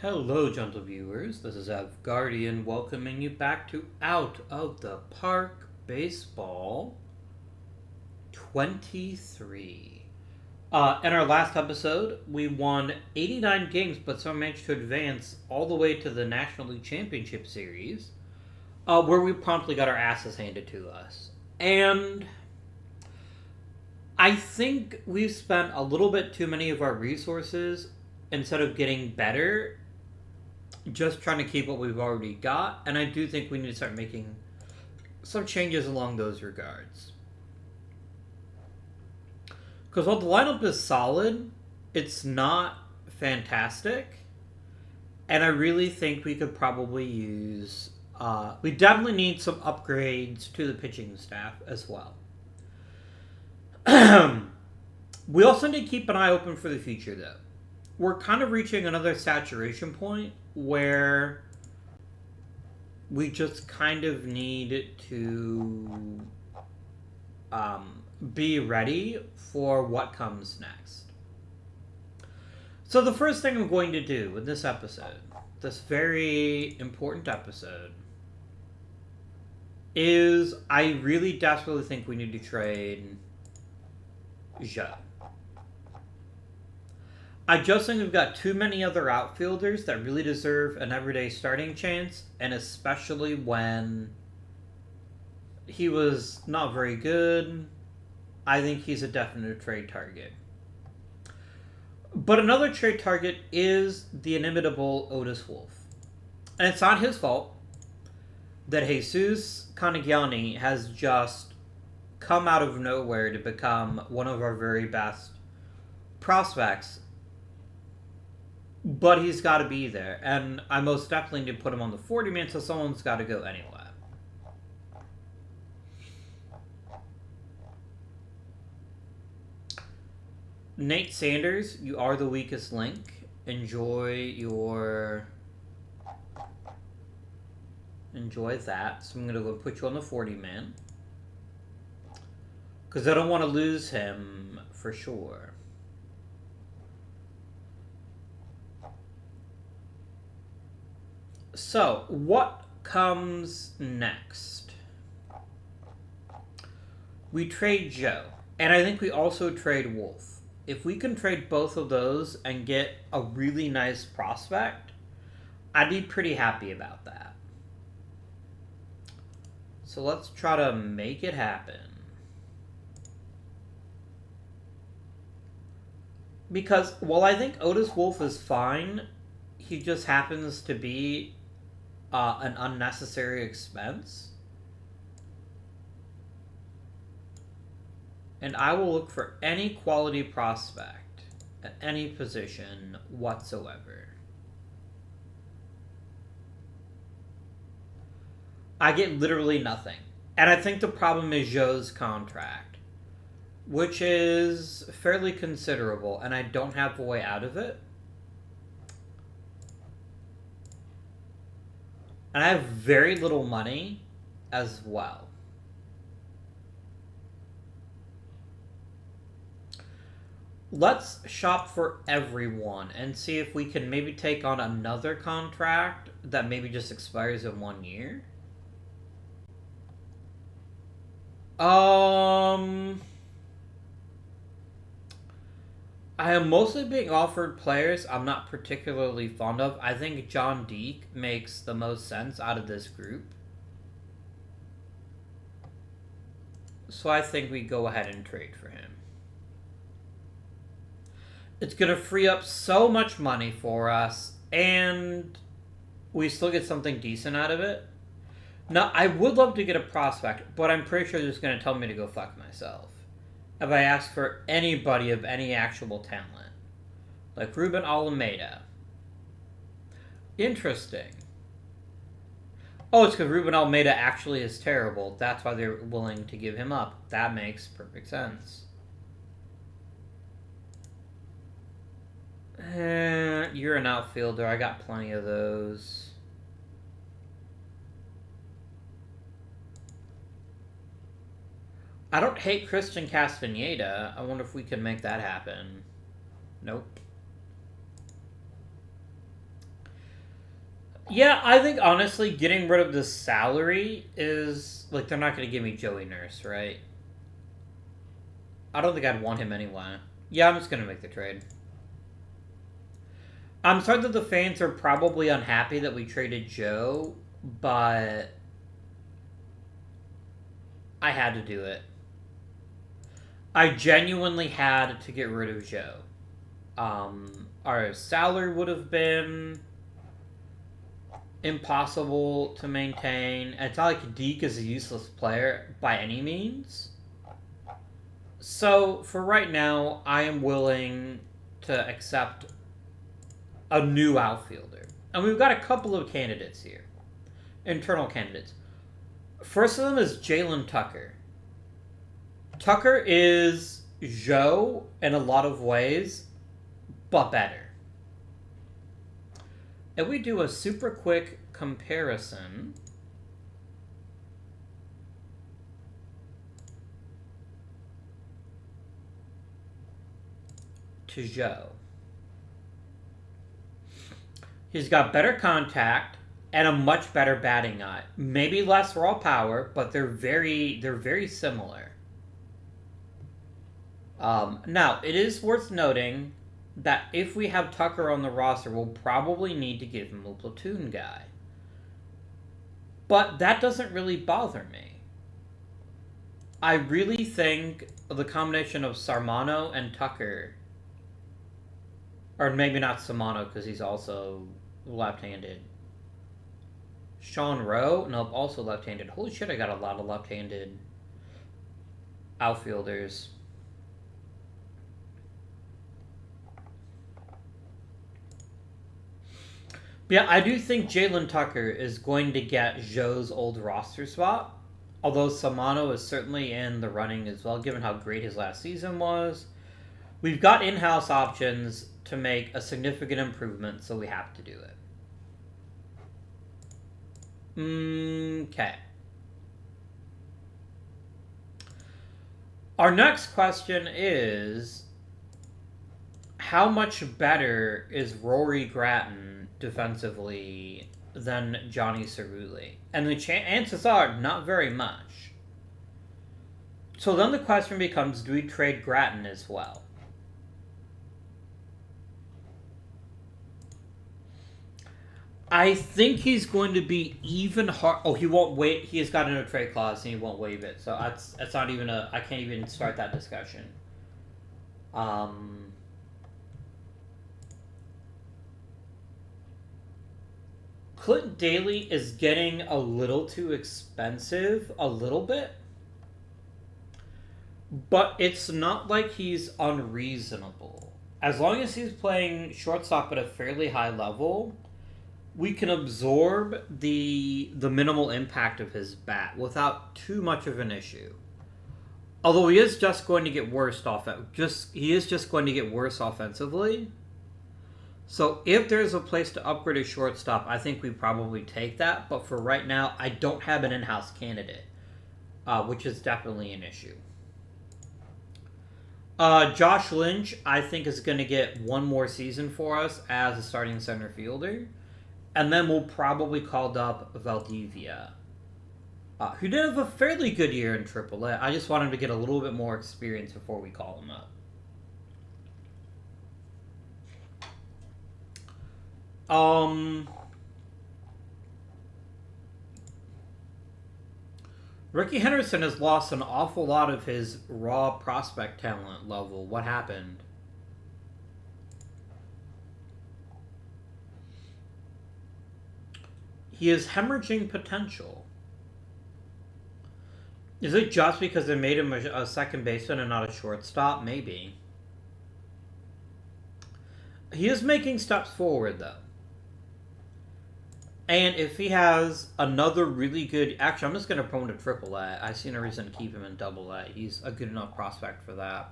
Hello, gentle viewers. This is Guardian welcoming you back to Out of the Park Baseball 23. In our last episode, we won 89 games, but still managed to advance all the way to the National League Championship Series, where we promptly got our asses handed to us. And I think we've spent a little bit too many of our resources instead of getting better just trying to keep what we've already got, and I do think we need to start making some changes along those regards. Because while the lineup is solid, it's not fantastic, and I really think we could probably use... we definitely need some upgrades to the pitching staff as well. We also need to keep an eye open for the future, though. We're kind of reaching another saturation point where we just kind of need to be ready for what comes next. So the first thing I'm going to do in this episode, this very important episode, is I really desperately think we need to trade Joe. I just think we've got too many other outfielders that really deserve an everyday starting chance, and especially when he was not very good, I think he's a definite trade target. But another trade target is the inimitable Otis Wolf. And it's not his fault that Jesus Canigiani has just come out of nowhere to become one of our very best prospects. But he's got to be there, and I most definitely need to put him on the 40-man, so someone's got to go anyway. Nate Sanders, you are the weakest link. Enjoy that. So I'm going to go put you on the 40-man. Because I don't want to lose him for sure. So, what comes next? We trade Joe. And I think we also trade Wolf. If we can trade both of those and get a really nice prospect, I'd be pretty happy about that. So let's try to make it happen. Because while I think Otis Wolf is fine, he just happens to be an unnecessary expense. And I will look for any quality prospect at any position whatsoever. I get literally nothing. And I think the problem is Joe's contract, which is fairly considerable, and I don't have a way out of it. And I have very little money as well. Let's shop for everyone and see if we can maybe take on another contract that maybe just expires in 1 year. I am mostly being offered players I'm not particularly fond of. I think John Deek makes the most sense out of this group. So I think we go ahead and trade for him. It's going to free up so much money for us, and we still get something decent out of it. Now, I would love to get a prospect, but I'm pretty sure they're just going to tell me to go fuck myself if I ask for anybody of any actual talent. Like Ruben Almeida. Interesting. Oh, it's because Ruben Almeida actually is terrible. That's why they're willing to give him up. That makes perfect sense. You're an outfielder. I got plenty of those. I don't hate Christian Castaneda. I wonder if we can make that happen. Nope. Yeah, I think honestly, getting rid of the salary is like they're not going to give me Joey Nurse, right? I don't think I'd want him anyway. Yeah, I'm just going to make the trade. I'm sorry that the fans are probably unhappy that we traded Joe, but I had to do it. I genuinely had to get rid of Joe. Our salary would have been impossible to maintain. It's not like Deke is a useless player by any means. So, for right now, I am willing to accept a new outfielder. And we've got a couple of candidates here. Internal candidates. First of them is Jalen Tucker. Tucker is Joe in a lot of ways, but better. If we do a super quick comparison, to Joe, he's got better contact and a much better batting eye. Maybe less raw power, but they're very similar. Now, it is worth noting that if we have Tucker on the roster, we'll probably need to give him a platoon guy. But that doesn't really bother me. I really think the combination of Sarmano and Tucker, or maybe not Sarmano because he's also left-handed. Sean Rowe? Nope, also left-handed. Holy shit, I got a lot of left-handed outfielders. Yeah, I do think Jalen Tucker is going to get Joe's old roster spot. Although Samano is certainly in the running as well, given how great his last season was. We've got in-house options to make a significant improvement, so we have to do it. Okay. Our next question is, how much better is Rory Gratton defensively than Johnny Cerulli? And the chances are not very much. So then the question becomes, do we trade Gratton as well? I think he's going to be even hard. Oh, he won't wait. He has got a no trade clause and he won't waive it. So that's not even I can't even start that discussion. Clint Daly is getting a little too expensive, a little bit. But it's not like he's unreasonable. As long as he's playing shortstop at a fairly high level, we can absorb the minimal impact of his bat without too much of an issue. Although he is just going to get worse going to get worse offensively. So if there's a place to upgrade a shortstop, I think we probably take that. But for right now, I don't have an in-house candidate, which is definitely an issue. Josh Lynch, I think, is going to get one more season for us as a starting center fielder. And then we'll probably call up Valdivia, who did have a fairly good year in AAA. I just want him to get a little bit more experience before we call him up. Ricky Henderson has lost an awful lot of his raw prospect talent level. What happened? He is hemorrhaging potential. Is it just because they made him a second baseman and not a shortstop? Maybe. He is making steps forward, though. And if he has another really good... Actually, I'm just going to promote him to AAA. I see no reason to keep him in AA. He's a good enough prospect for that.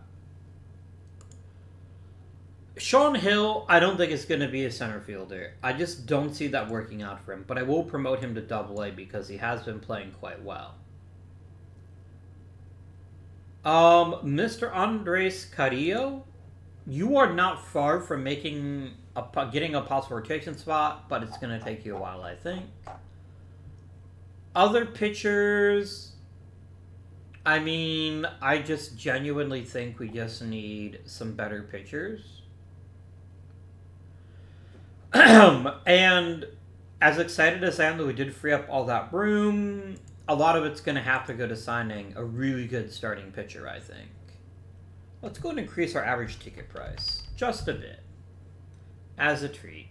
Sean Hill, I don't think is going to be a center fielder. I just don't see that working out for him. But I will promote him to AA because he has been playing quite well. Mr. Andres Carrillo, you are not far from making getting a possible rotation spot, but it's going to take you a while, I think. Other pitchers, I mean, I just genuinely think we just need some better pitchers. And as excited as I am that we did free up all that room, a lot of it's going to have to go to signing a really good starting pitcher, I think. Let's go and increase our average ticket price just a bit as a treat.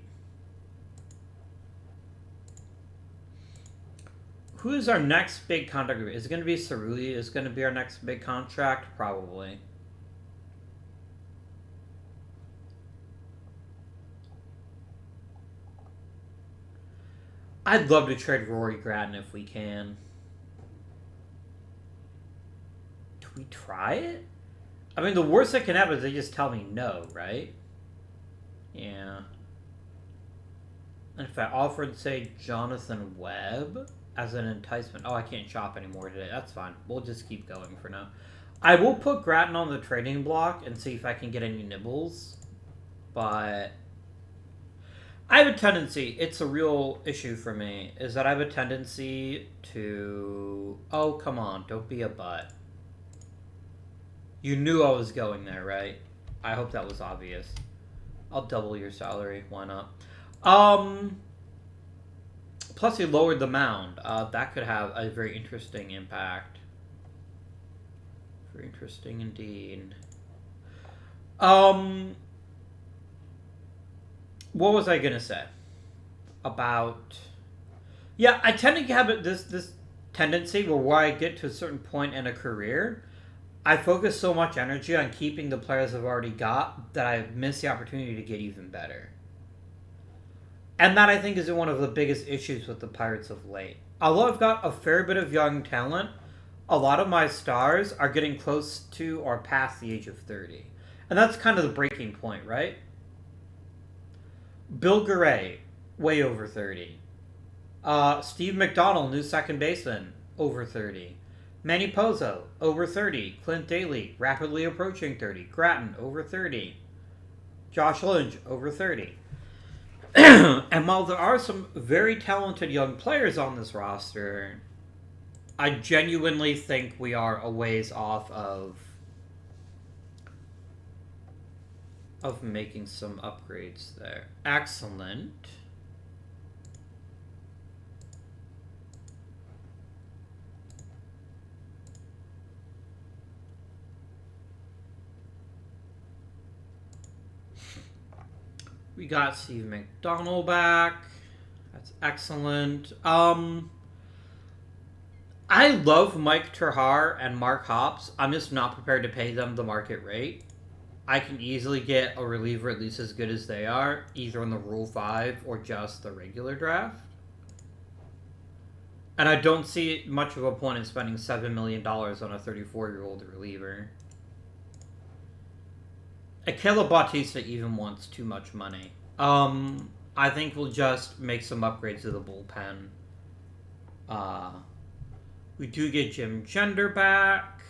Who is our next big contract? Is it going to be Cerulli? Is going to be our next big contract? Probably. I'd love to trade Rory Gratton if we can. Do we try it? I mean, the worst that can happen is they just tell me no, right? Yeah. And if I offered, say, Jonathan Webb as an enticement... Oh, I can't shop anymore today. That's fine. We'll just keep going for now. I will put Gratton on the trading block and see if I can get any nibbles. But I have a tendency... It's a real issue for me. Is that I have a tendency to... Oh, come on. Don't be a butt. You knew I was going there, right? I hope that was obvious. I'll double your salary. Why not? Plus, he lowered the mound. That could have a very interesting impact. Very interesting indeed. What was I gonna say about? Yeah, I tend to have this tendency where I get to a certain point in a career, I focus so much energy on keeping the players I've already got that I miss the opportunity to get even better. And that, I think, is one of the biggest issues with the Pirates of late. Although I've got a fair bit of young talent, a lot of my stars are getting close to or past the age of 30. And that's kind of the breaking point, right? Bill Garay, way over 30. Steve McDonald, new second baseman, over 30. Manny Pozzo, over 30. Clint Daly, rapidly approaching 30. Gratton, over 30. Josh Lynch, over 30. And while there are some very talented young players on this roster, I genuinely think we are a ways off of making some upgrades there. Excellent. We got Steve McDonald back. That's excellent. I love Mike Terhar and Mark Hoppus. I'm just not prepared to pay them the market rate. I can easily get a reliever at least as good as they are, either in the Rule 5 or just the regular draft. And I don't see much of a point in spending $7 million on a 34-year-old reliever. Akela Bautista even wants too much money. I think we'll just make some upgrades to the bullpen. We do get Jim Gender back.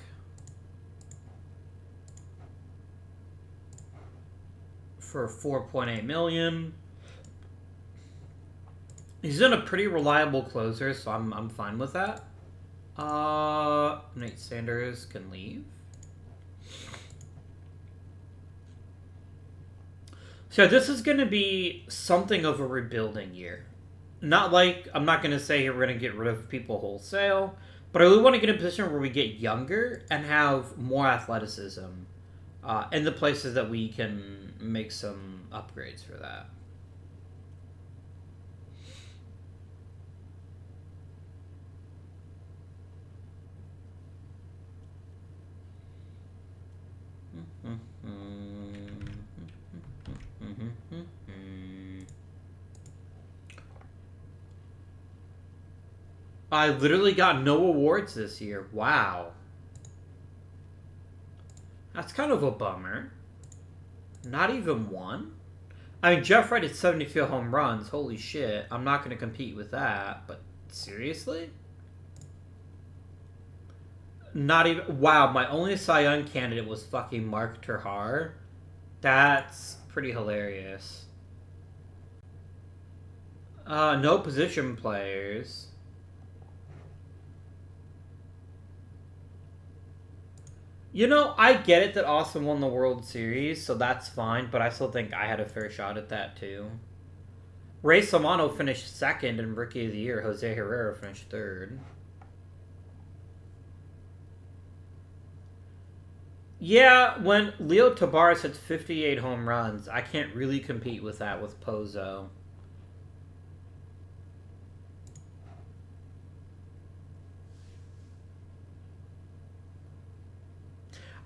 For $4.8 million. He's in a pretty reliable closer, so I'm fine with that. Nate Sanders can leave. So this is going to be something of a rebuilding year. Not like, I'm not going to say we're going to get rid of people wholesale, but I really want to get in a position where we get younger and have more athleticism in the places that we can make some upgrades for that. I literally got no awards this year. Wow. That's kind of a bummer. Not even one? I mean, Jeff Wright at 72 home runs. Holy shit. I'm not going to compete with that. But seriously? Not even... Wow, my only Cy Young candidate was fucking Mark Terhar. That's pretty hilarious. No position players. You know, I get it that Austin won the World Series, so that's fine, but I still think I had a fair shot at that, too. Ray Solano finished second, and Rookie of the Year, Jose Herrera, finished third. Yeah, when Leo Tabares hits 58 home runs, I can't really compete with that with Pozo.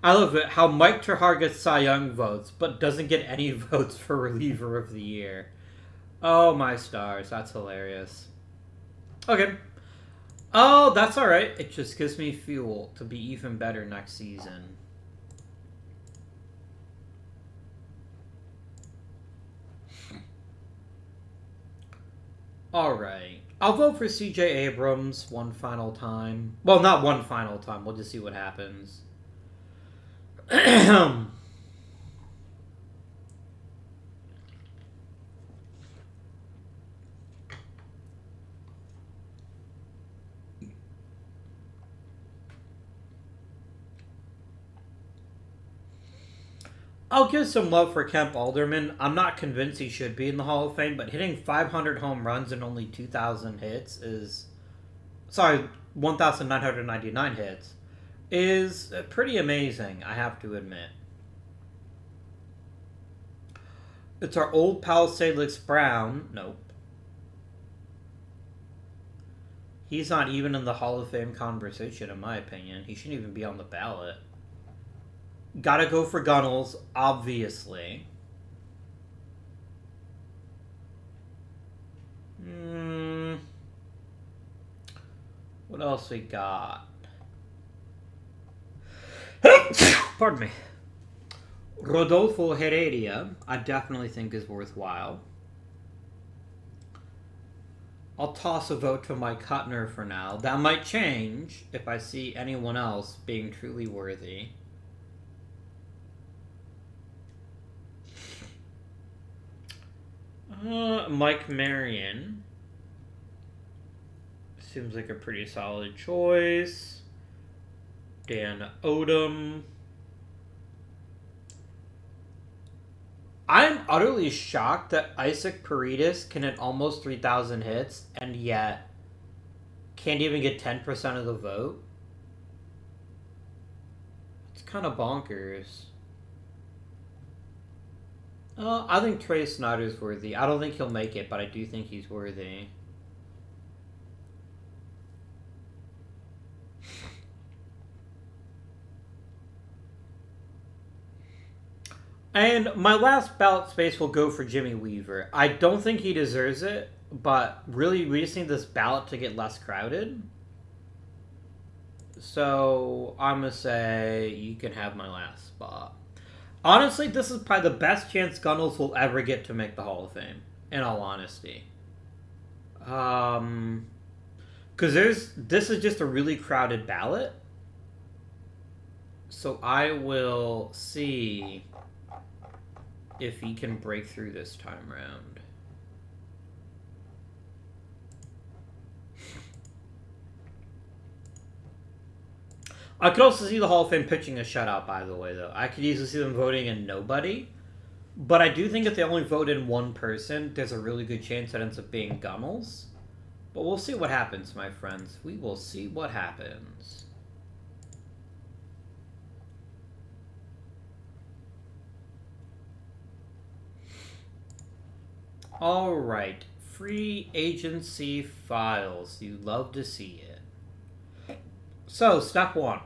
I love it how Mike Trahar gets Cy Young votes, but doesn't get any votes for Reliever of the Year. Oh, my stars. That's hilarious. Okay. Oh, that's alright. It just gives me fuel to be even better next season. Alright. I'll vote for CJ Abrams one final time. Well, not one final time. We'll just see what happens. I'll give some love for Kemp Alderman. I'm not convinced he should be in the Hall of Fame, but hitting 500 home runs and only 2,000 hits is... Sorry, 1,999 hits is pretty amazing, I have to admit. It's our old pal Salix Brown. Nope. He's not even in the Hall of Fame conversation, in my opinion. He shouldn't even be on the ballot. Gotta go for Gunnels, obviously. What else we got? Pardon me. Rodolfo Heredia, I definitely think is worthwhile. I'll toss a vote to Mike Hutner for now. That might change if I see anyone else being truly worthy. Mike Marion. Seems like a pretty solid choice. Dan Odom. I'm utterly shocked that Isaac Paredes can hit almost 3,000 hits and yet can't even get 10% of the vote. It's kind of bonkers. I think Trey Snyder's worthy. I don't think he'll make it, but I do think he's worthy. And my last ballot space will go for Jimmy Weaver. I don't think he deserves it, but really we just need this ballot to get less crowded. So I'm going to say you can have my last spot. Honestly, this is probably the best chance Gunnels will ever get to make the Hall of Fame, in all honesty. Because this is just a really crowded ballot. So I will see if he can break through this time round. I could also see the Hall of Fame pitching a shutout, by the way, though. I could easily see them voting in nobody. But I do think if they only vote in one person, there's a really good chance that ends up being Gunnels. But we'll see what happens, my friends. We will see what happens. Alright. Free agency files. You love to see it. So, step one.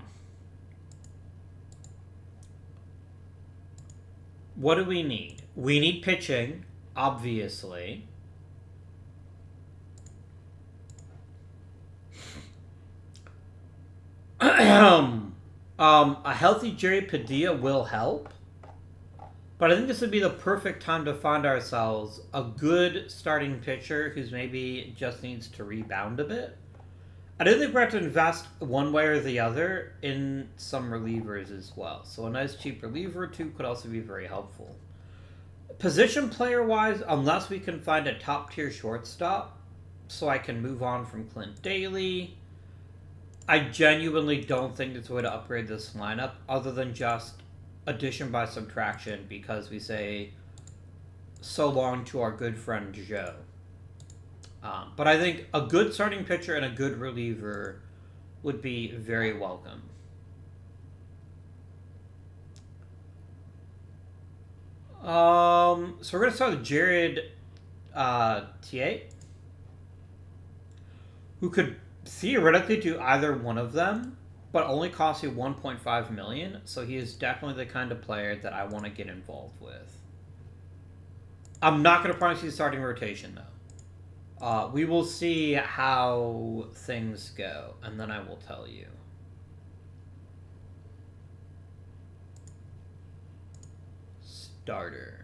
What do we need? We need pitching, obviously. A healthy Jerry Padilla will help. But I think this would be the perfect time to find ourselves a good starting pitcher who's maybe just needs to rebound a bit. I do think we're going to invest one way or the other in some relievers as well. So a nice cheap reliever or two could also be very helpful. Position player wise, unless we can find a top tier shortstop, so I can move on from Clint Daly, I genuinely don't think there's a way to upgrade this lineup other than just addition by subtraction, because we say so long to our good friend Joe. But I think a good starting pitcher and a good reliever would be very welcome. So we're going to start with Jared T8, who could theoretically do either one of them, but only costs you 1.5 million, so he is definitely the kind of player that I want to get involved with. I'm not going to promise you starting rotation, though. We will see how things go, and then I will tell you. Starter.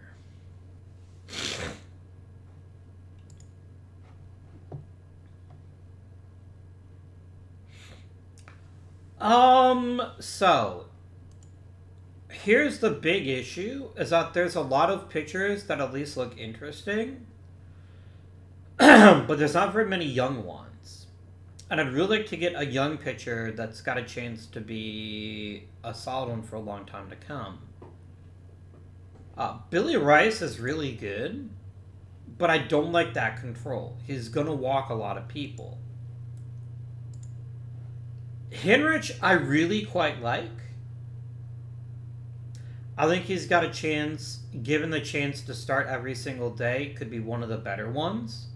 So here's the big issue, is that there's a lot of pictures that at least look interesting, but there's not very many young ones. And I'd really like to get a young pitcher that's got a chance to be a solid one for a long time to come. Billy Rice is really good, but I don't like that control. He's going to walk a lot of people. Henrich, I really quite like. I think he's got a chance, given the chance to start every single day, could be one of the better ones.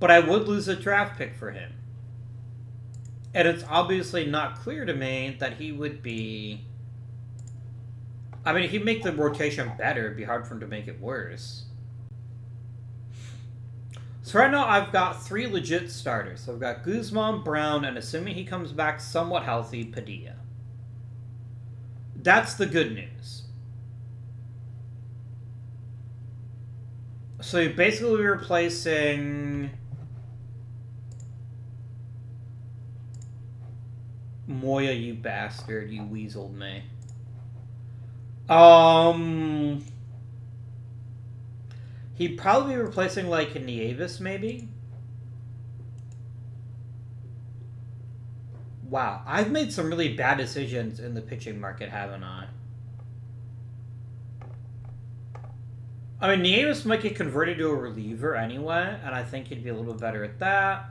But I would lose a draft pick for him. And it's obviously not clear to me that he would be... I mean, if he'd make the rotation better, it'd be hard for him to make it worse. So right now I've got 3 legit starters. So I've got Guzman, Brown, and assuming he comes back somewhat healthy, Padilla. That's the good news. So you're basically replacing Moya, you bastard, you weaseled me. He'd probably be replacing, like, Nieves, maybe? Wow, I've made some really bad decisions in the pitching market, haven't I? I mean, Nieves might get converted to a reliever anyway, and I think he'd be a little bit better at that.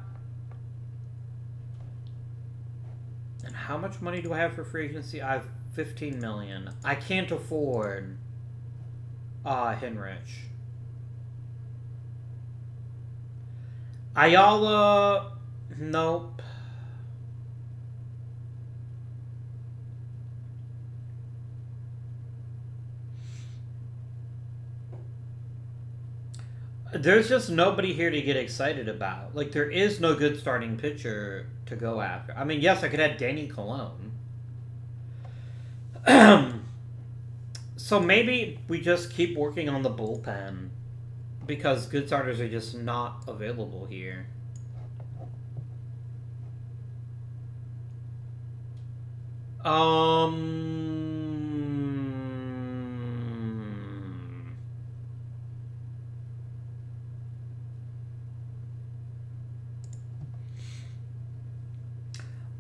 And how much money do I have for free agency? I have 15 million. I can't afford Henrich. Ayala, nope. There's just nobody here to get excited about. Like, there is no good starting pitcher to go after. I mean, yes, I could add Danny Colon. So maybe we just keep working on the bullpen, because good starters are just not available here.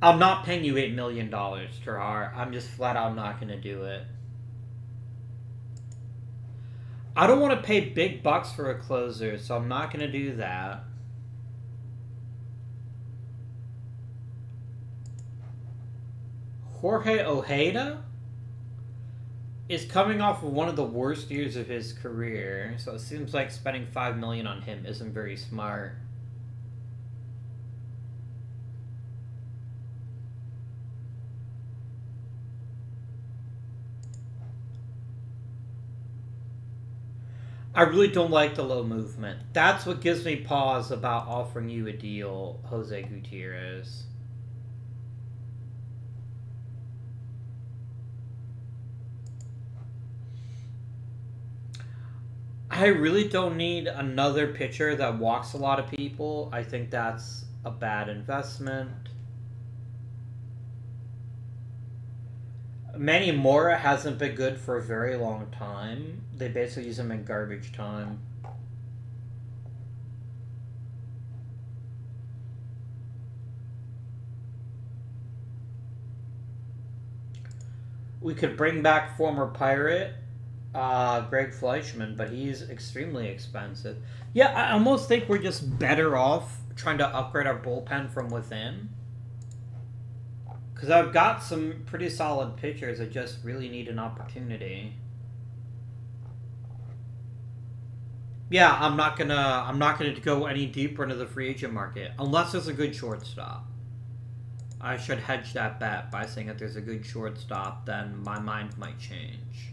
I'm not paying you $8 million, Terhar. I'm just flat out not going to do it. I don't want to pay big bucks for a closer, so I'm not going to do that. Jorge Ojeda is coming off of one of the worst years of his career, so it seems like spending $5 million on him isn't very smart. I really don't like the low movement. That's what gives me pause about offering you a deal, Jose Gutierrez. I really don't need another pitcher that walks a lot of people. I think that's a bad investment. Manny Mora hasn't been good for a very long time. They basically use him in garbage time. We could bring back former Pirate Greg Fleischman, but he's extremely expensive. Yeah, I almost think we're just better off trying to upgrade our bullpen from within. Because I've got some pretty solid pitchers that just really need an opportunity. Yeah, I'm not gonna go any deeper into the free agent market unless there's a good shortstop. I should hedge that bet by saying if there's a good shortstop, then my mind might change.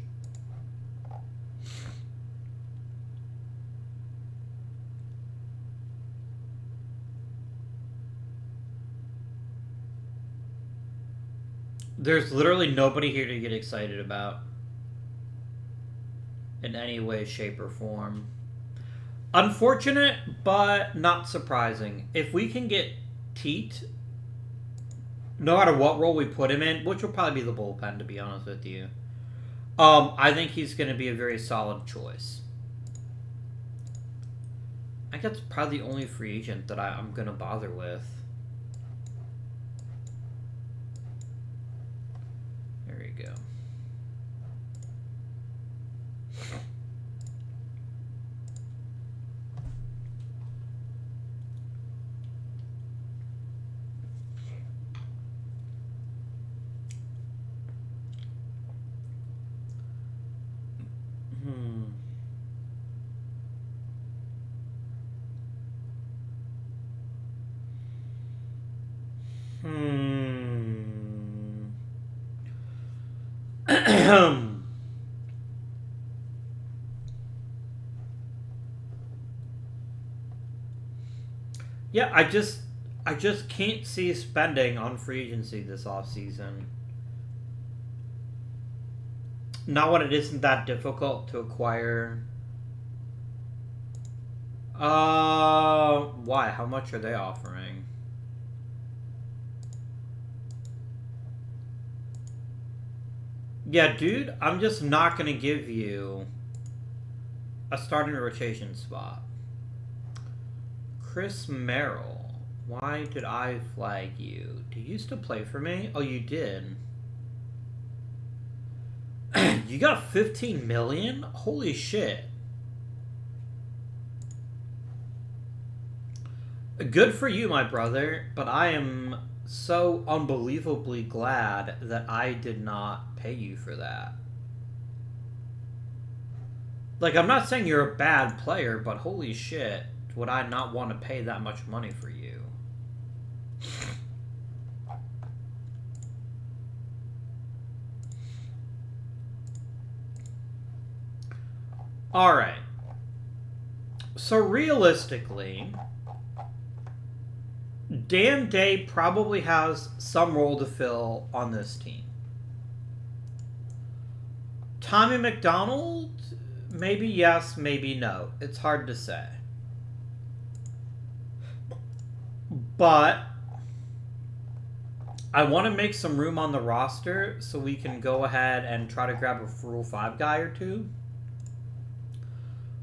There's literally nobody here to get excited about in any way, shape, or form. Unfortunate, but not surprising. If we can get Teat, no matter what role we put him in, which will probably be the bullpen, to be honest with you, I think he's going to be a very solid choice. I think that's probably the only free agent that I'm going to bother with. There we go. Yeah, I just can't see spending on free agency this offseason. Not when it isn't that difficult to acquire. Why? How much are they offering? Yeah, dude, I'm just not gonna give you a starting rotation spot. Chris Merrill. Why did I flag you? Do you used to play for me? Oh, you did. You got 15 million? Holy shit. Good for you, my brother, but I am so unbelievably glad that I did not pay you for that. Like, I'm not saying you're a bad player, but holy shit, would I not want to pay that much money for you? Alright. So, realistically, Dan Day probably has some role to fill on this team. Tommy McDonald, maybe yes, maybe no. It's hard to say. But I want to make some room on the roster so we can go ahead and try to grab a Rule 5 guy or two.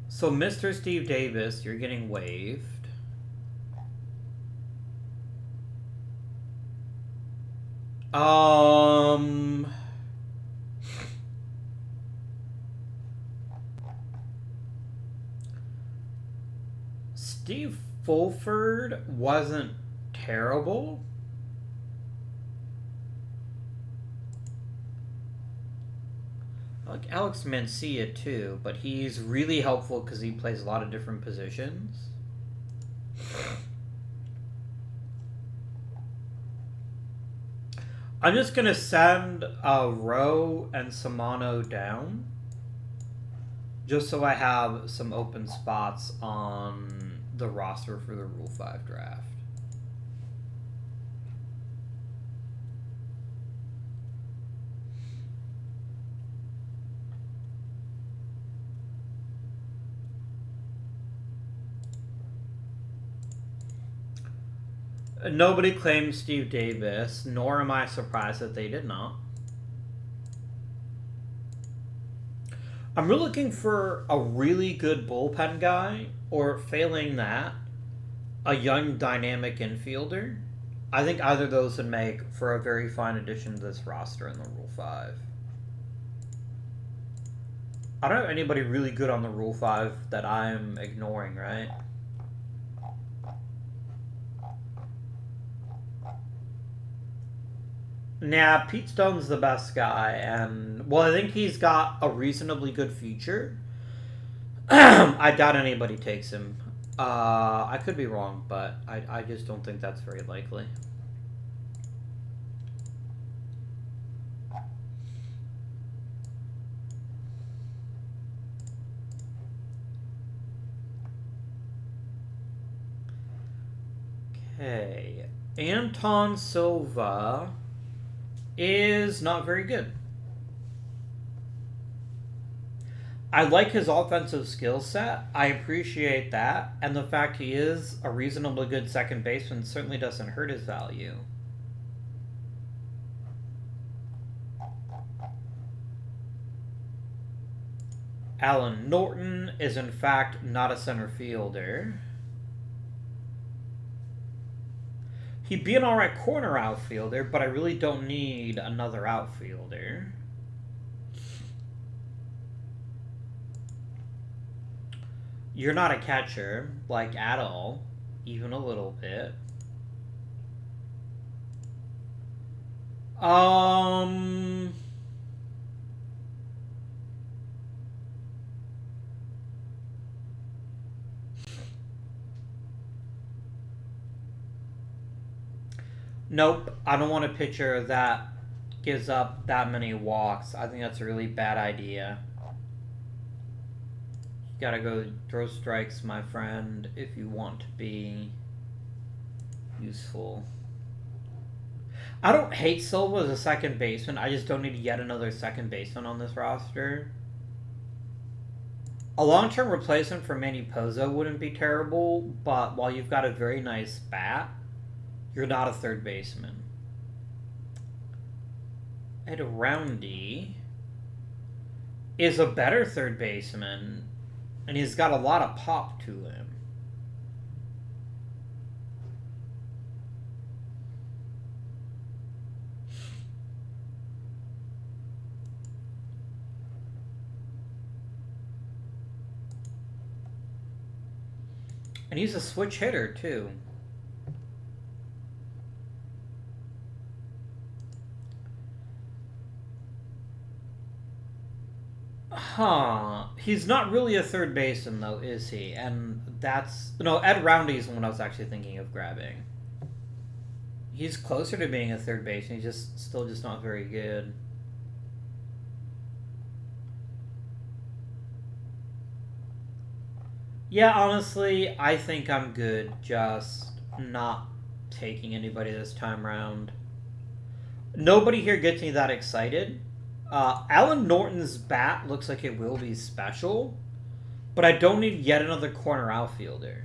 So, Mr. Steve Davis, you're getting waived. Steve Fulford wasn't terrible. I like Alex Mencia too, but he's really helpful because he plays a lot of different positions. I'm just going to send Rowe and Samano down just so I have some open spots on the roster for the Rule 5 draft. Nobody claims Steve Davis, nor am I surprised that they did not. I'm really looking for a really good bullpen guy, or failing that, a young dynamic infielder. I think either of those would make for a very fine addition to this roster in the Rule 5. I don't have anybody really good on the Rule 5 that I'm ignoring, right? Nah, Pete Stone's the best guy, and, well, I think he's got a reasonably good future. I doubt anybody takes him. I could be wrong, but I just don't think that's very likely. Okay. Anton Silva is not very good. I like his offensive skill set. I appreciate that. And the fact he is a reasonably good second baseman certainly doesn't hurt his value. Alan Norton is in fact not a center fielder. He'd be an alright corner outfielder, but I really don't need another outfielder. You're not a catcher, like, at all. Even a little bit. Nope, I don't want a pitcher that gives up that many walks. I think that's a really bad idea. You gotta go throw strikes, my friend, if you want to be useful. I don't hate Silva as a second baseman. I just don't need yet another second baseman on this roster. A long-term replacement for Manny Pozo wouldn't be terrible, but while you've got a very nice bat, you're not a third baseman. Ed Roundy is a better third baseman, and he's got a lot of pop to him. And he's a switch hitter, too. Huh. He's not really a third baseman, though, is he? And that's... No, Ed Roundy's the one I was actually thinking of grabbing. He's closer to being a third baseman. He's still not very good. Yeah, honestly, I think I'm good just not taking anybody this time around. Nobody here gets me that excited. Alan Norton's bat looks like it will be special, but I don't need yet another corner outfielder.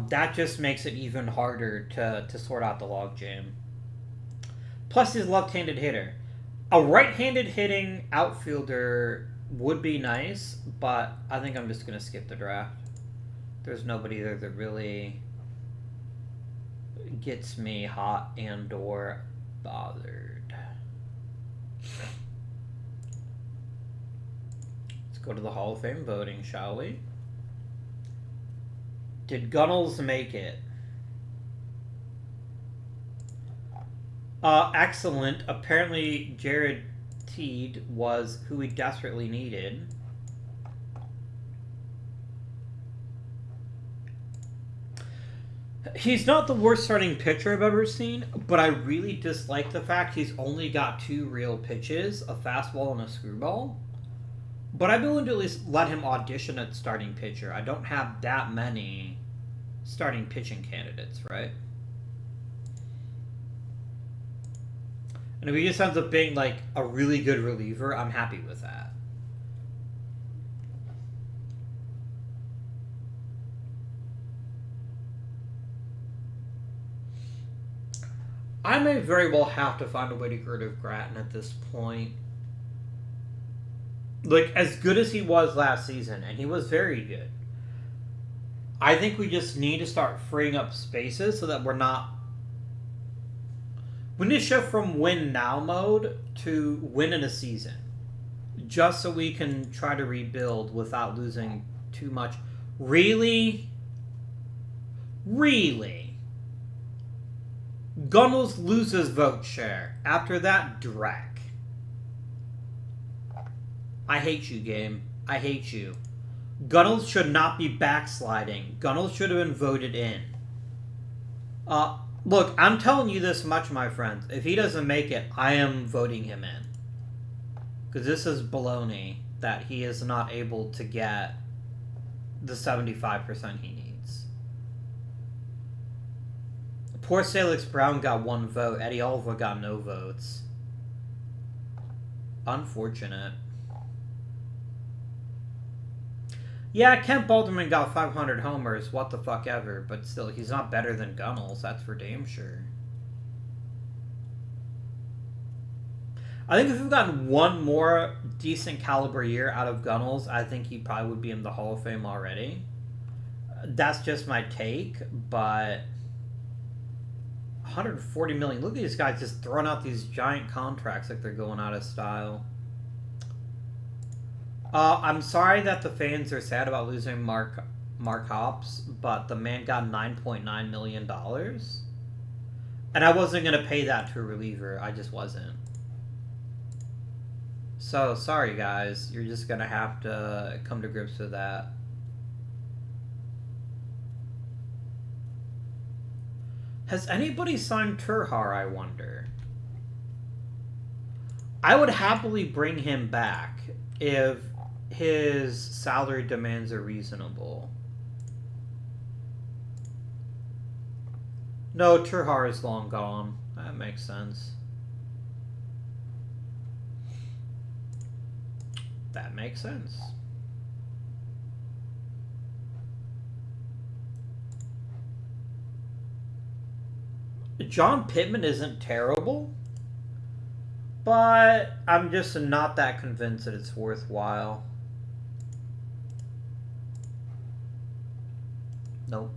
That just makes it even harder to sort out the logjam. Plus, he's a left-handed hitter. A right-handed hitting outfielder would be nice, but I think I'm just going to skip the draft. There's nobody there that really gets me hot and or bothered. Let's go to the Hall of Fame voting, shall we? Did Gunnels make it? Excellent. Apparently Jared Teed was who we desperately needed. He's not the worst starting pitcher I've ever seen, but I really dislike the fact he's only got 2 real pitches, a fastball and a screwball. But I'd be willing to at least let him audition at starting pitcher. I don't have that many starting pitching candidates, right? And if he just ends up being like a really good reliever, I'm happy with that. I may very well have to find a way to get rid of Grattan at this point. like, as good as he was last season, and he was very good, I think we just need to start freeing up spaces so that we're not. We need to shift from win now mode to win in a season. Just so we can try to rebuild without losing too much. Really? Really? Gunnels loses vote share. After that, Drac. I hate you, game. I hate you. Gunnels should not be backsliding. Gunnels should have been voted in. Look, I'm telling you this much, my friends. If he doesn't make it, I am voting him in. Because this is baloney that he is not able to get the 75% he needs. Poor Salix Brown got 1 vote. Eddie Oliva got no votes. Unfortunate. Yeah, Kent Balderman got 500 homers, what the fuck ever, but still, he's not better than Gunnels, that's for damn sure. I think if we've gotten one more decent caliber year out of Gunnels, I think he probably would be in the Hall of Fame already. That's just my take, but 140 million. Look at these guys just throwing out these giant contracts like they're going out of style. I'm sorry that the fans are sad about losing Mark Hoppus, but the man got $9.9 million. And I wasn't going to pay that to a reliever. I just wasn't. So, sorry guys. You're just going to have to come to grips with that. Has anybody signed Turhar, I wonder? I would happily bring him back if his salary demands are reasonable. No, Turhar is long gone. That makes sense. That makes sense. John Pittman isn't terrible, but I'm just not that convinced that it's worthwhile. Nope.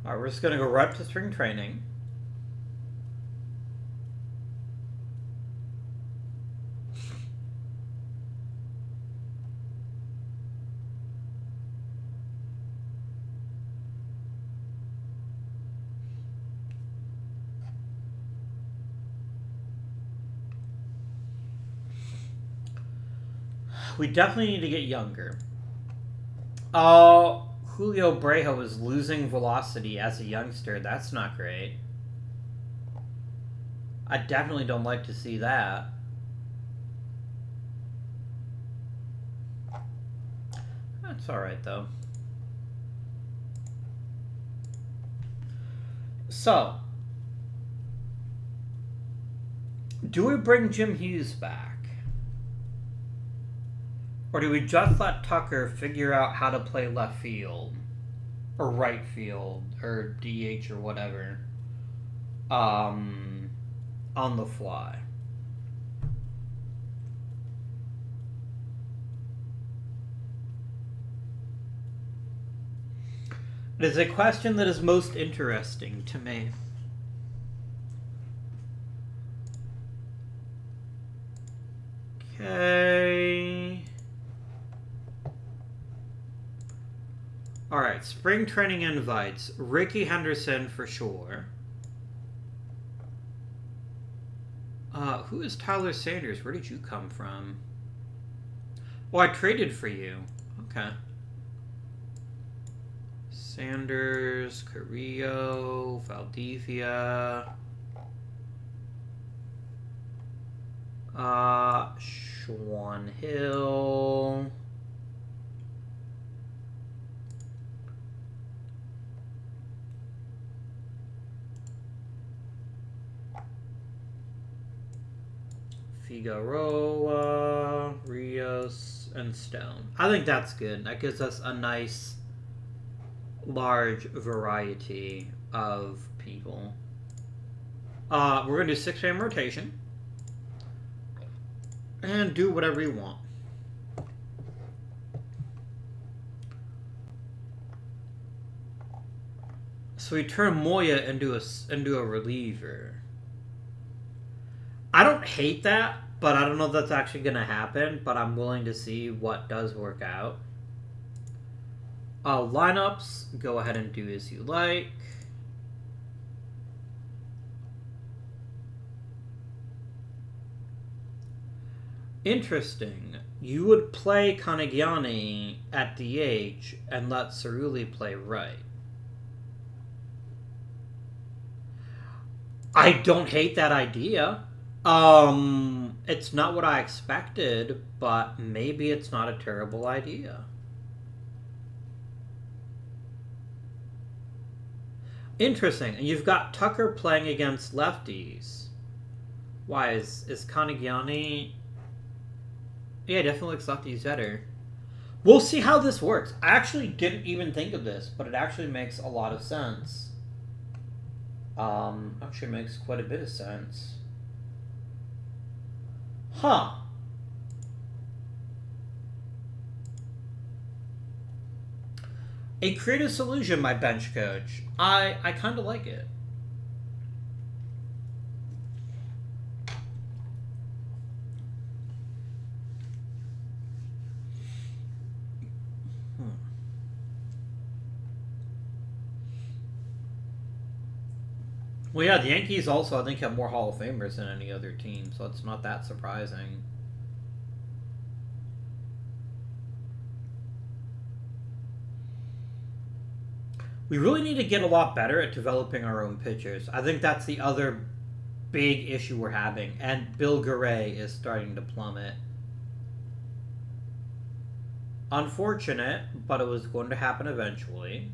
Alright, we're just going to go right up to spring training. We definitely need to get younger. Julio Brejo is losing velocity as a youngster. That's not great. I definitely don't like to see that. That's alright, though. So, do we bring Jim Hughes back? Or do we just let Tucker figure out how to play left field? Or right field? Or DH or whatever? On the fly. It is a question that is most interesting to me. Okay. Alright, spring training invites. Ricky Henderson for sure. Who is Tyler Sanders? Where did you come from? Oh, I traded for you. Okay. Sanders, Carrillo, Valdivia. Schwan Hill. Figueroa, Rios, and Stone. I think that's good. That gives us a nice large variety of people. We're going to do 6-man rotation. And do whatever you want. So we turn Moya into a reliever. I don't hate that, but I don't know if that's actually going to happen. But I'm willing to see what does work out. Lineups, go ahead and do as you like. Interesting. You would play Kanagiani at DH and let Cerulli play right. I don't hate that idea. It's not what I expected, but maybe it's not a terrible idea. Interesting. And you've got Tucker playing against lefties. Why is Kanagiani? Yeah, definitely looks lefties better. We'll see how this works. I actually didn't even think of this, but it actually makes a lot of sense. Actually makes quite a bit of sense. Huh. A creative solution, my bench coach. I kind of like it. Well, yeah, the Yankees also, I think, have more Hall of Famers than any other team, so it's not that surprising. We really need to get a lot better at developing our own pitchers. I think that's the other big issue we're having, and Bill Garay is starting to plummet. Unfortunate, but it was going to happen eventually.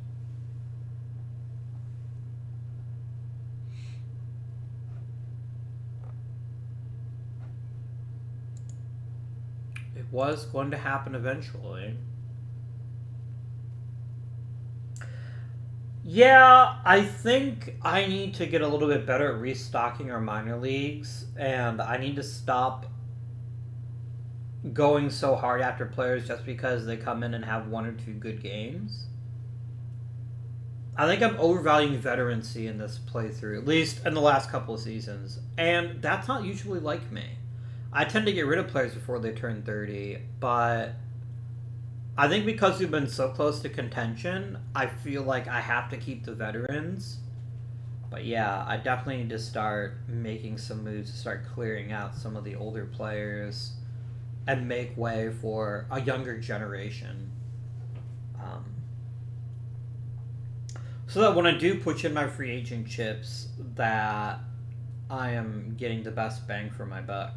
It was going to happen eventually. Yeah, I think I need to get a little bit better at restocking our minor leagues, and I need to stop going so hard after players just because they come in and have 1 or 2 good games. I think I'm overvaluing veterancy in this playthrough, at least in the last couple of seasons, and that's not usually like me. I tend to get rid of players before they turn 30, but I think because we've been so close to contention, I feel like I have to keep the veterans. But yeah, I definitely need to start making some moves to start clearing out some of the older players and make way for a younger generation. So that when I do push in my free agent chips, that I am getting the best bang for my buck.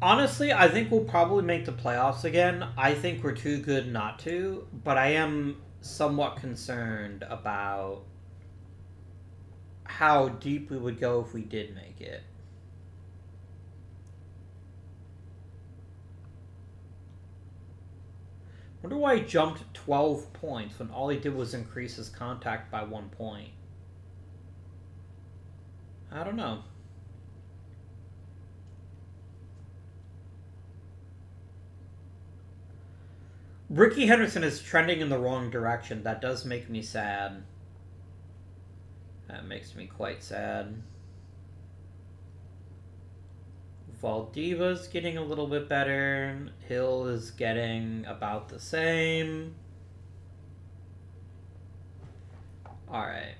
Honestly, I think we'll probably make the playoffs again. I think we're too good not to, but I am somewhat concerned about how deep we would go if we did make it. Wonder why he jumped 12 points when all he did was increase his contact by 1 point. I don't know. Ricky Henderson is trending in the wrong direction. That does make me sad. That makes me quite sad. Valdiva's getting a little bit better. Hill is getting about the same. Alright.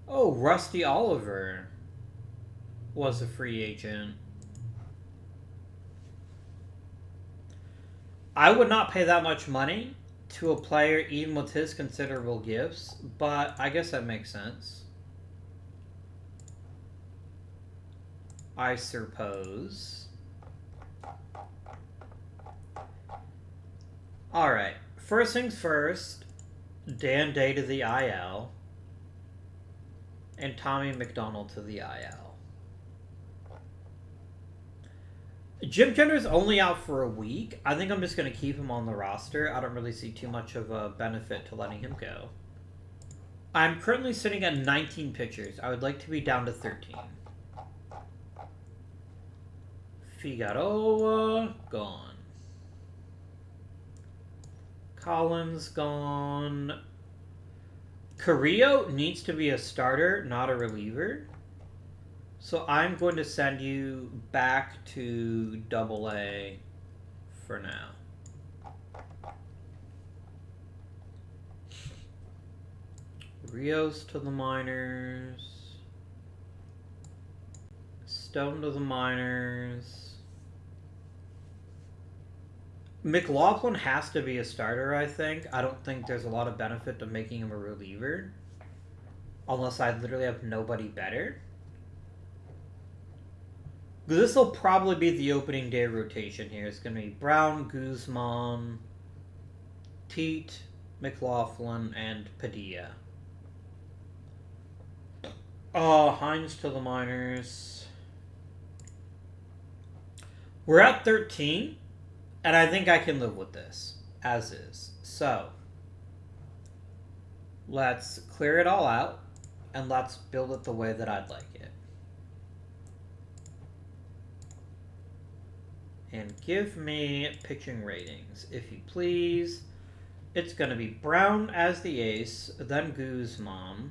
Oh, Rusty Oliver was a free agent. I would not pay that much money to a player even with his considerable gifts, but I guess that makes sense. I suppose. Alright, first things first, Dan Day to the IL, and Tommy McDonald to the IL. Jim Jenner's only out for a week. I think I'm just going to keep him on the roster. I don't really see too much of a benefit to letting him go. I'm currently sitting at 19 pitchers. I would like to be down to 13. Figueroa, gone. Collins, gone. Carrillo needs to be a starter, not a reliever. So I'm going to send you back to AA for now. Rios to the minors. Stone to the minors. McLaughlin has to be a starter, I think. I don't think there's a lot of benefit to making him a reliever. Unless I literally have nobody better. This will probably be the opening day rotation here. It's going to be Brown, Guzman, Teat, McLaughlin, and Padilla. Hines to the minors. We're at 13, and I think I can live with this, as is. So, let's clear it all out, and let's build it the way that I'd like it. And give me pitching ratings, if you please. It's going to be Brown as the ace, then Guzman,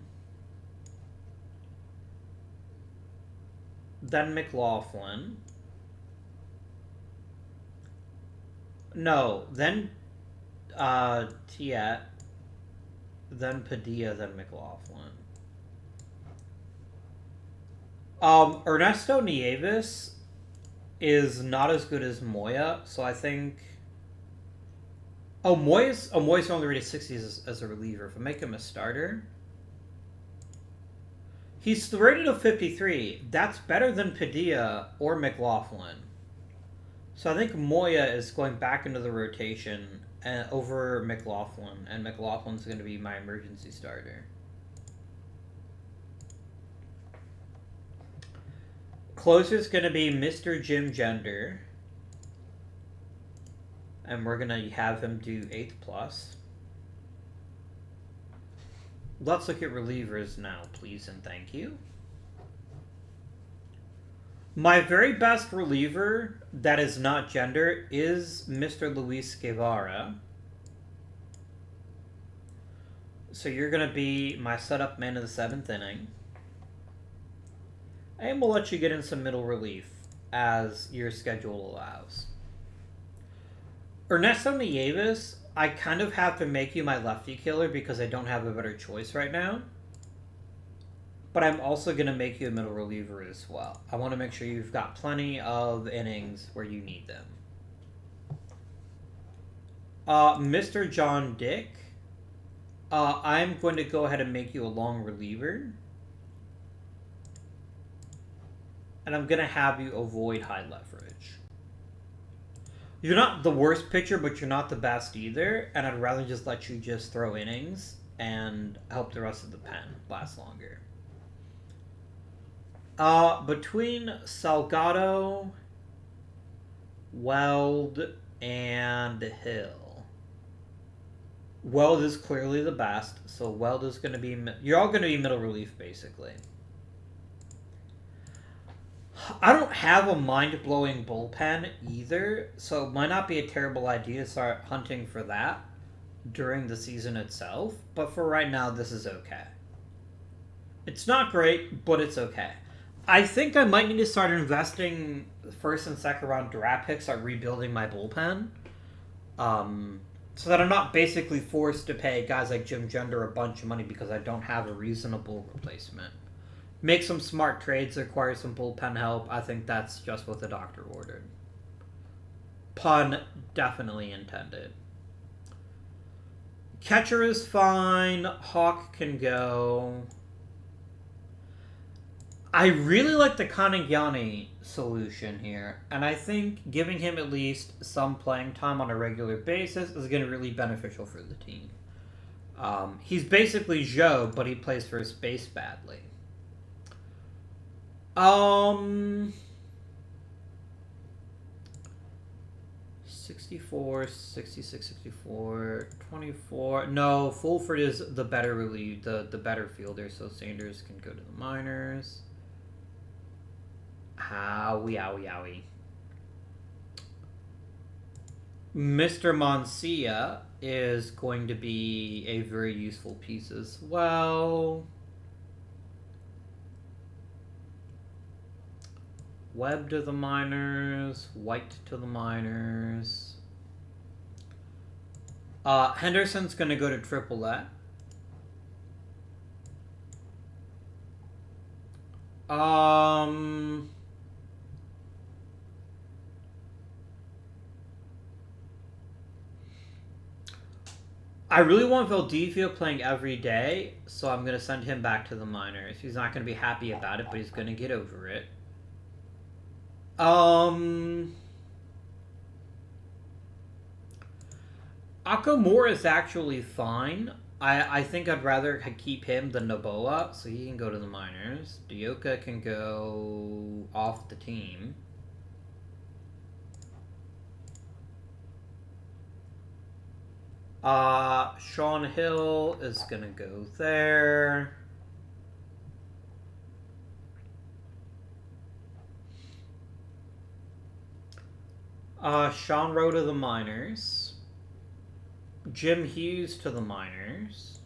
then McLaughlin. No, then Tiet, then Padilla, then McLaughlin. Ernesto Nieves is not as good as Moya, so I think... Moya's only rated 60s as a reliever. If I make him a starter... He's rated a 53. That's better than Padilla or McLaughlin. So I think Moya is going back into the rotation over McLaughlin, and McLaughlin's going to be my emergency starter. Closer's going to be Mr. Jim Gender. And we're going to have him do 8+. Let's look at relievers now, please and thank you. My very best reliever that is not Gender is Mr. Luis Guevara. So you're going to be my setup man in the 7th inning. And we'll let you get in some middle relief as your schedule allows. Ernesto Nieves, I kind of have to make you my lefty killer because I don't have a better choice right now. But I'm also going to make you a middle reliever as well. I want to make sure you've got plenty of innings where you need them. Mr. John Dick, I'm going to go ahead and make you a long reliever. And I'm going to have you avoid high leverage. You're not the worst pitcher, but you're not the best either. And I'd rather just let you just throw innings and help the rest of the pen last longer. Between Salgado, Weld, and Hill. Weld is clearly the best, so Weld is going to be... You're all going to be middle relief, basically. I don't have a mind-blowing bullpen either, so it might not be a terrible idea to start hunting for that during the season itself, but for right now, this is okay. It's not great, but it's okay. I think I might need to start investing first and second round draft picks, start rebuilding my bullpen, so that I'm not basically forced to pay guys like Jim Gender a bunch of money because I don't have a reasonable replacement. Make some smart trades, acquire some bullpen help. I think that's just what the doctor ordered. Pun definitely intended. Catcher is fine. Hawk can go. I really like the Kanagiani solution here, and I think giving him at least some playing time on a regular basis is going to be really beneficial for the team. He's basically Joe, but he plays first base badly. 64, 66, 64, 24. No, Fulford is the better the better fielder, so Sanders can go to the minors. Owie, owie, owie. Mr. Moncia is going to be a very useful piece as well. Webb to the minors. White to the minors. Henderson's going to go to AAA. I really want Valdivia playing every day, so I'm going to send him back to the minors. He's not going to be happy about it, but he's going to get over it. Akamura is actually fine. I think I'd rather keep him than Noboa, so he can go to the minors. Dioka can go off the team. Sean Hill is gonna go there. Sean Rowe to the minors. Jim Hughes to the minors.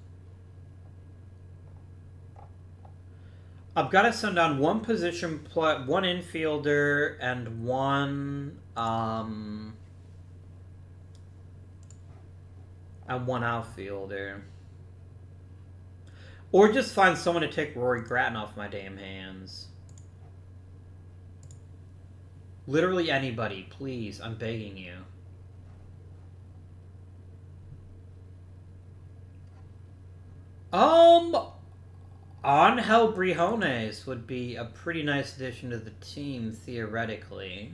I've got to send down one position, one infielder, and one outfielder. Or just find someone to take Rory Gratton off my damn hands. Literally anybody, please. I'm begging you. Angel Brijones would be a pretty nice addition to the team, theoretically.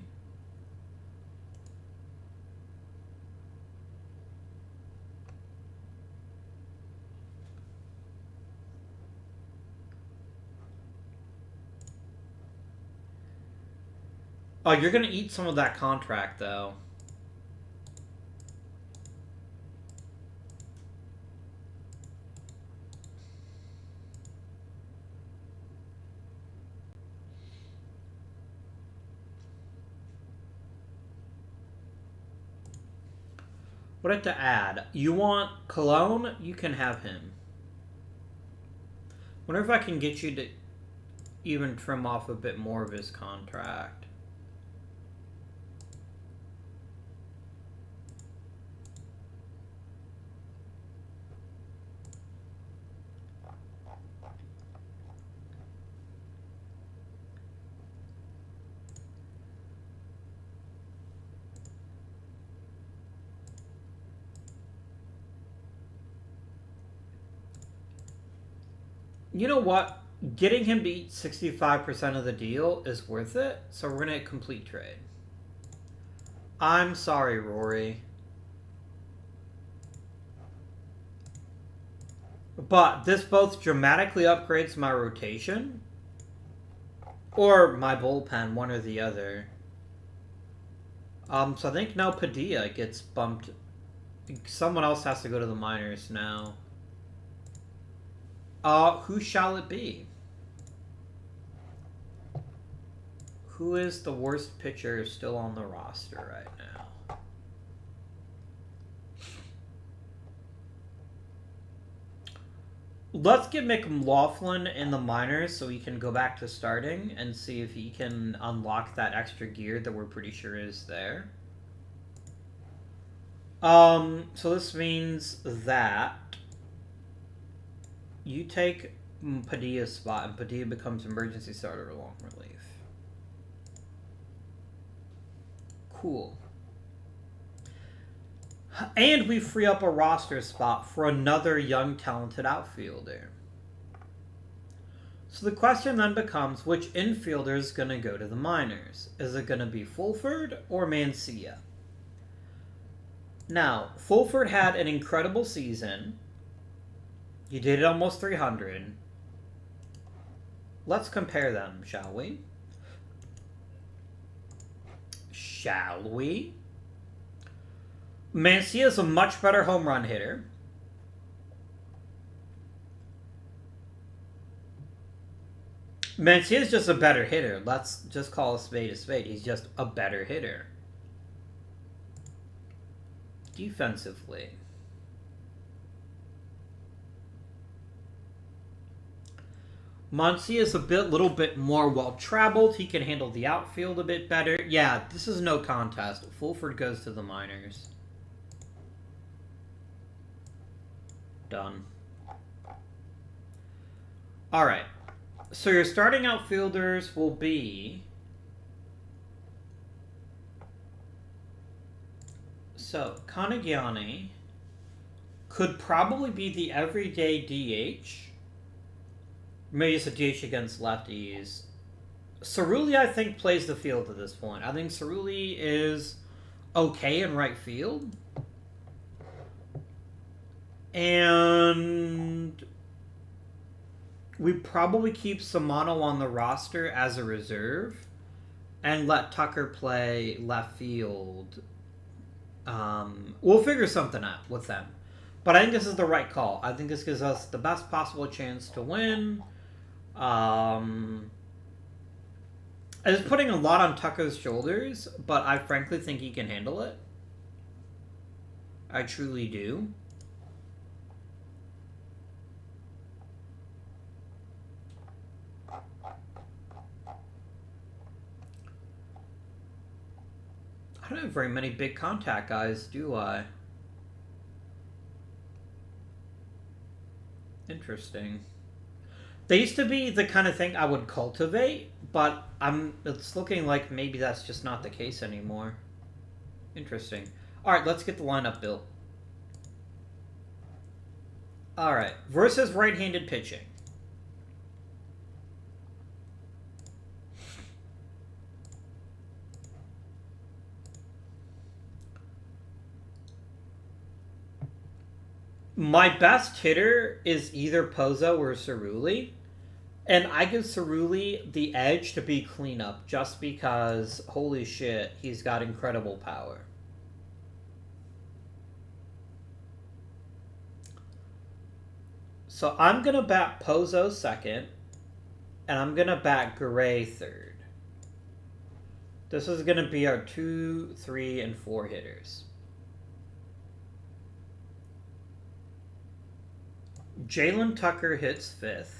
Oh, you're going to eat some of that contract, though. What I have to add? You want Cologne? You can have him. Wonder if I can get you to even trim off a bit more of his contract. You know what? Getting him to eat 65% of the deal is worth it, so we're going to complete trade. I'm sorry, Rory. But this both dramatically upgrades my rotation or my bullpen, one or the other. So I think now Padilla gets bumped. Someone else has to go to the minors now. Who shall it be? Who is the worst pitcher still on the roster right now? Let's get McLaughlin in the minors so he can go back to starting and see if he can unlock that extra gear that we're pretty sure is there. So this means that you take Padilla's spot, and Padilla becomes emergency starter or long relief. Cool. And we free up a roster spot for another young, talented outfielder. So the question then becomes, which infielder is going to go to the minors? Is it going to be Fulford or Mancia? Now, Fulford had an incredible season. You did it almost 300. Let's compare them, shall we? Shall we? Mancia is a much better home run hitter. Mancia is just a better hitter. Let's just call a spade a spade. He's just a better hitter. Defensively. Mancia is a little bit more well-traveled. He can handle the outfield a bit better. Yeah, this is no contest. Fulford goes to the minors. Done. All right. So your starting outfielders will be... So, Kanagiani could probably be the everyday DH. Maybe it's a DH against lefties. Cerulli, I think, plays the field at this point. I think Cerulli is okay in right field. And we probably keep Samano on the roster as a reserve and let Tucker play left field. We'll figure something out with them. But I think this is the right call. I think this gives us the best possible chance to win. It's putting a lot on Tucker's shoulders, but I frankly think he can handle it. I truly do. I don't have very many big contact guys, do I? Interesting. They used to be the kind of thing I would cultivate, but it's looking like maybe that's just not the case anymore. Interesting. Alright, let's get the lineup built. Alright, versus right-handed pitching. My best hitter is either Pozo or Cerulli. And I give Cerulli the edge to be cleanup just because, holy shit, he's got incredible power. So I'm going to bat Pozo second, and I'm going to bat Garay third. This is going to be our 2, 3, and 4 hitters. Jalen Tucker hits fifth.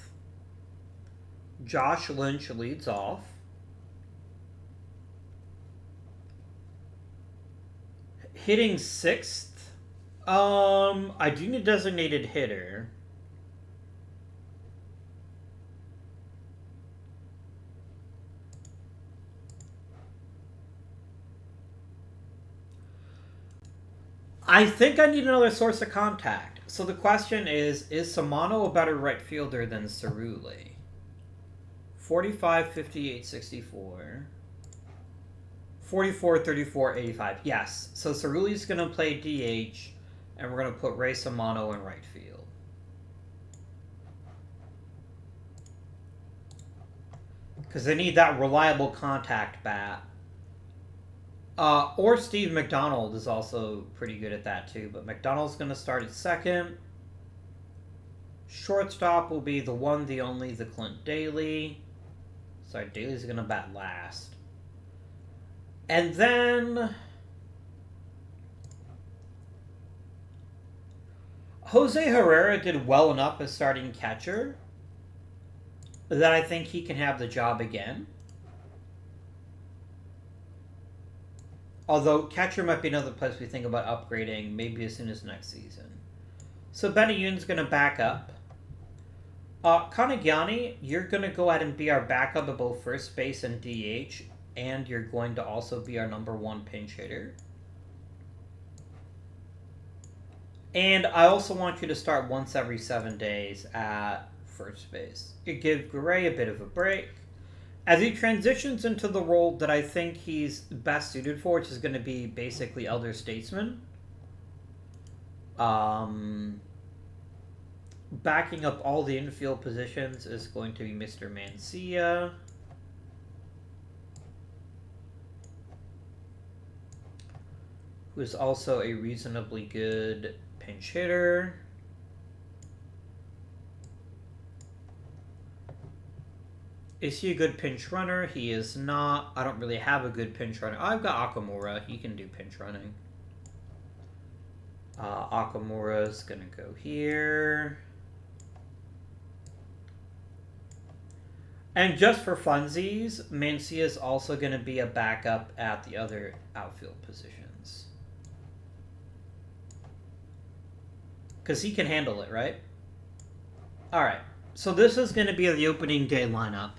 Josh Lynch leads off. Hitting sixth. I do need a designated hitter. I think I need another source of contact. So the question is Samano a better right fielder than Cerulli? 45, 58, 64. 44, 34, 85. Yes. So Cerulli's going to play DH, and we're going to put Ray Samano in right field. Because they need that reliable contact bat. Or Steve McDonald is also pretty good at that too, but McDonald's going to start at second. Shortstop will be the one, the only, the Clint Daly. Sorry, Daly's going to bat last. And then Jose Herrera did well enough as starting catcher that I think he can have the job again. Although catcher might be another place we think about upgrading, maybe as soon as next season. So Benayoun's going to back up. Kanagiani, you're going to go ahead and be our backup at both first base and DH, and you're going to also be our number one pinch hitter. And I also want you to start once every 7 days at first base. You give Garay a bit of a break. As he transitions into the role that I think he's best suited for, which is going to be basically elder statesman, Backing up all the infield positions is going to be Mr. Mancia. Who is also a reasonably good pinch hitter. Is he a good pinch runner? He is not. I don't really have a good pinch runner. I've got Akamura. He can do pinch running. Akamura's going to go here. And just for funsies, Mancia is also going to be a backup at the other outfield positions. Because he can handle it, right? Alright, so this is going to be the opening day lineup.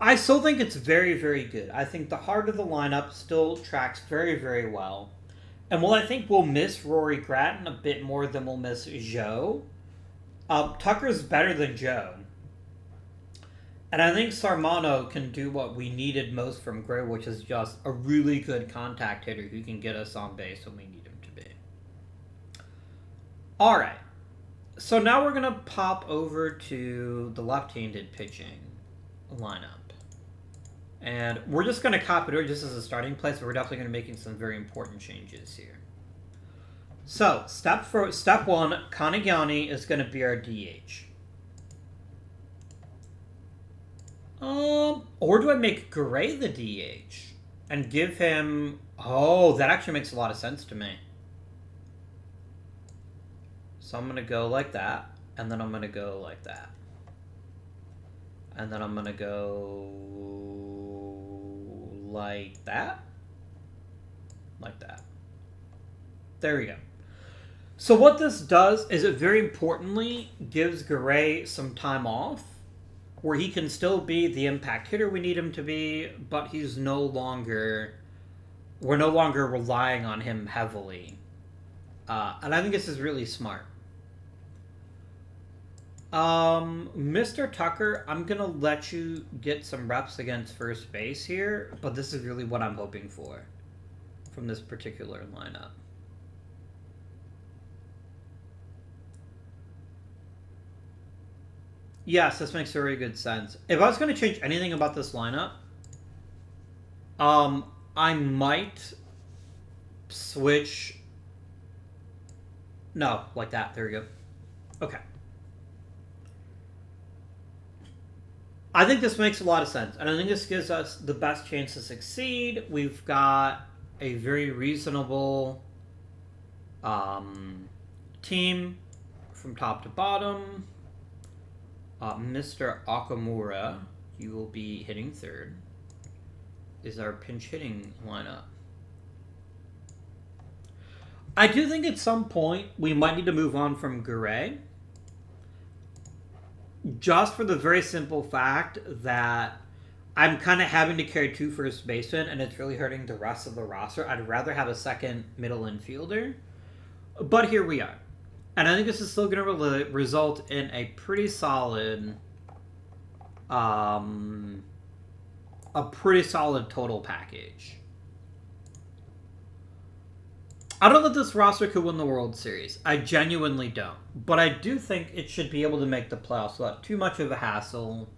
I still think it's very, very good. I think the heart of the lineup still tracks very, very well. And while I think we'll miss Rory Gratton a bit more than we'll miss Joe, Tucker's better than Joe. And I think Sarmano can do what we needed most from Gray, which is just a really good contact hitter who can get us on base when we need him to be. Alright. So now we're going to pop over to the left-handed pitching lineup. And we're just going to copy it over just as a starting place, but we're definitely going to be making some very important changes here. So, step one, Kanagiani is going to be our DH. Or do I make Gray the DH and give him... Oh, that actually makes a lot of sense to me. So I'm going to go like that, and then I'm going to go like that. And then I'm going to go like that. Like that. There we go. So what this does is it very importantly gives Gray some time off where he can still be the impact hitter we need him to be, but we're no longer relying on him heavily. And I think this is really smart. Mr. Tucker, I'm going to let you get some reps against first base here, but this is really what I'm hoping for from this particular lineup. Yes, this makes very good sense. If I was going to change anything about this lineup, I might switch... No, like that. There we go. Okay. I think this makes a lot of sense, and I think this gives us the best chance to succeed. We've got a very reasonable team from top to bottom. Mr. Akamura, you will be hitting third, is our pinch hitting lineup. I do think at some point we might need to move on from Gray. Just for the very simple fact that I'm kind of having to carry two first basemen, and it's really hurting the rest of the roster. I'd rather have a second middle infielder. But here we are. And I think this is still going to result in a pretty solid... a pretty solid total package. I don't know that this roster could win the World Series. I genuinely don't. But I do think it should be able to make the playoffs without too much of a hassle.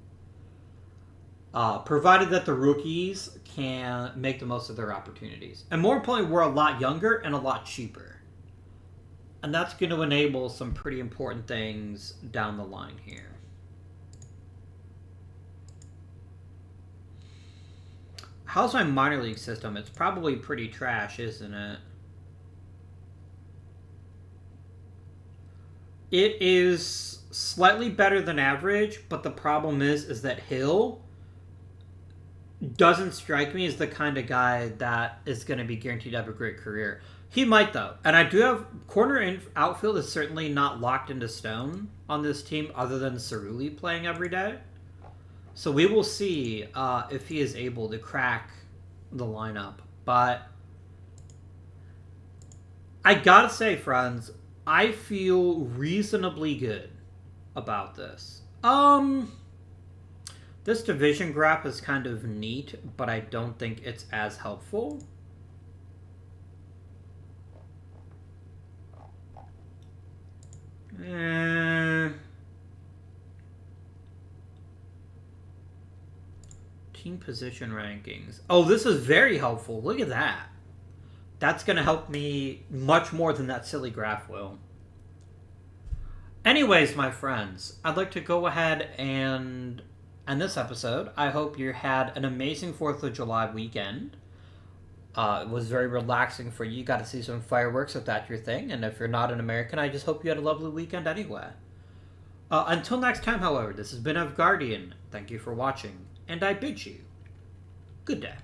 Provided that the rookies can make the most of their opportunities. And more importantly, we're a lot younger and a lot cheaper. And that's going to enable some pretty important things down the line here. How's my minor league system? It's probably pretty trash, isn't it? It is slightly better than average, but the problem is that Hill doesn't strike me as the kind of guy that is going to be guaranteed to have a great career. He might, though. And I do have... Corner and outfield is certainly not locked into stone on this team other than Cerulli playing every day. So we will see if he is able to crack the lineup. But I gotta say, friends, I feel reasonably good about this. This division graph is kind of neat, but I don't think it's as helpful. Team position rankings. Oh, this is very helpful. Look at that. That's going to help me much more than that silly graph will. Anyways, my friends, I'd like to go ahead and end this episode. I hope you had an amazing 4th of July weekend. It was very relaxing for you. You got to see some fireworks if that's your thing. And if you're not an American, I just hope you had a lovely weekend anyway. Until next time, however, this has been Guardian. Thank you for watching, and I bid you good day.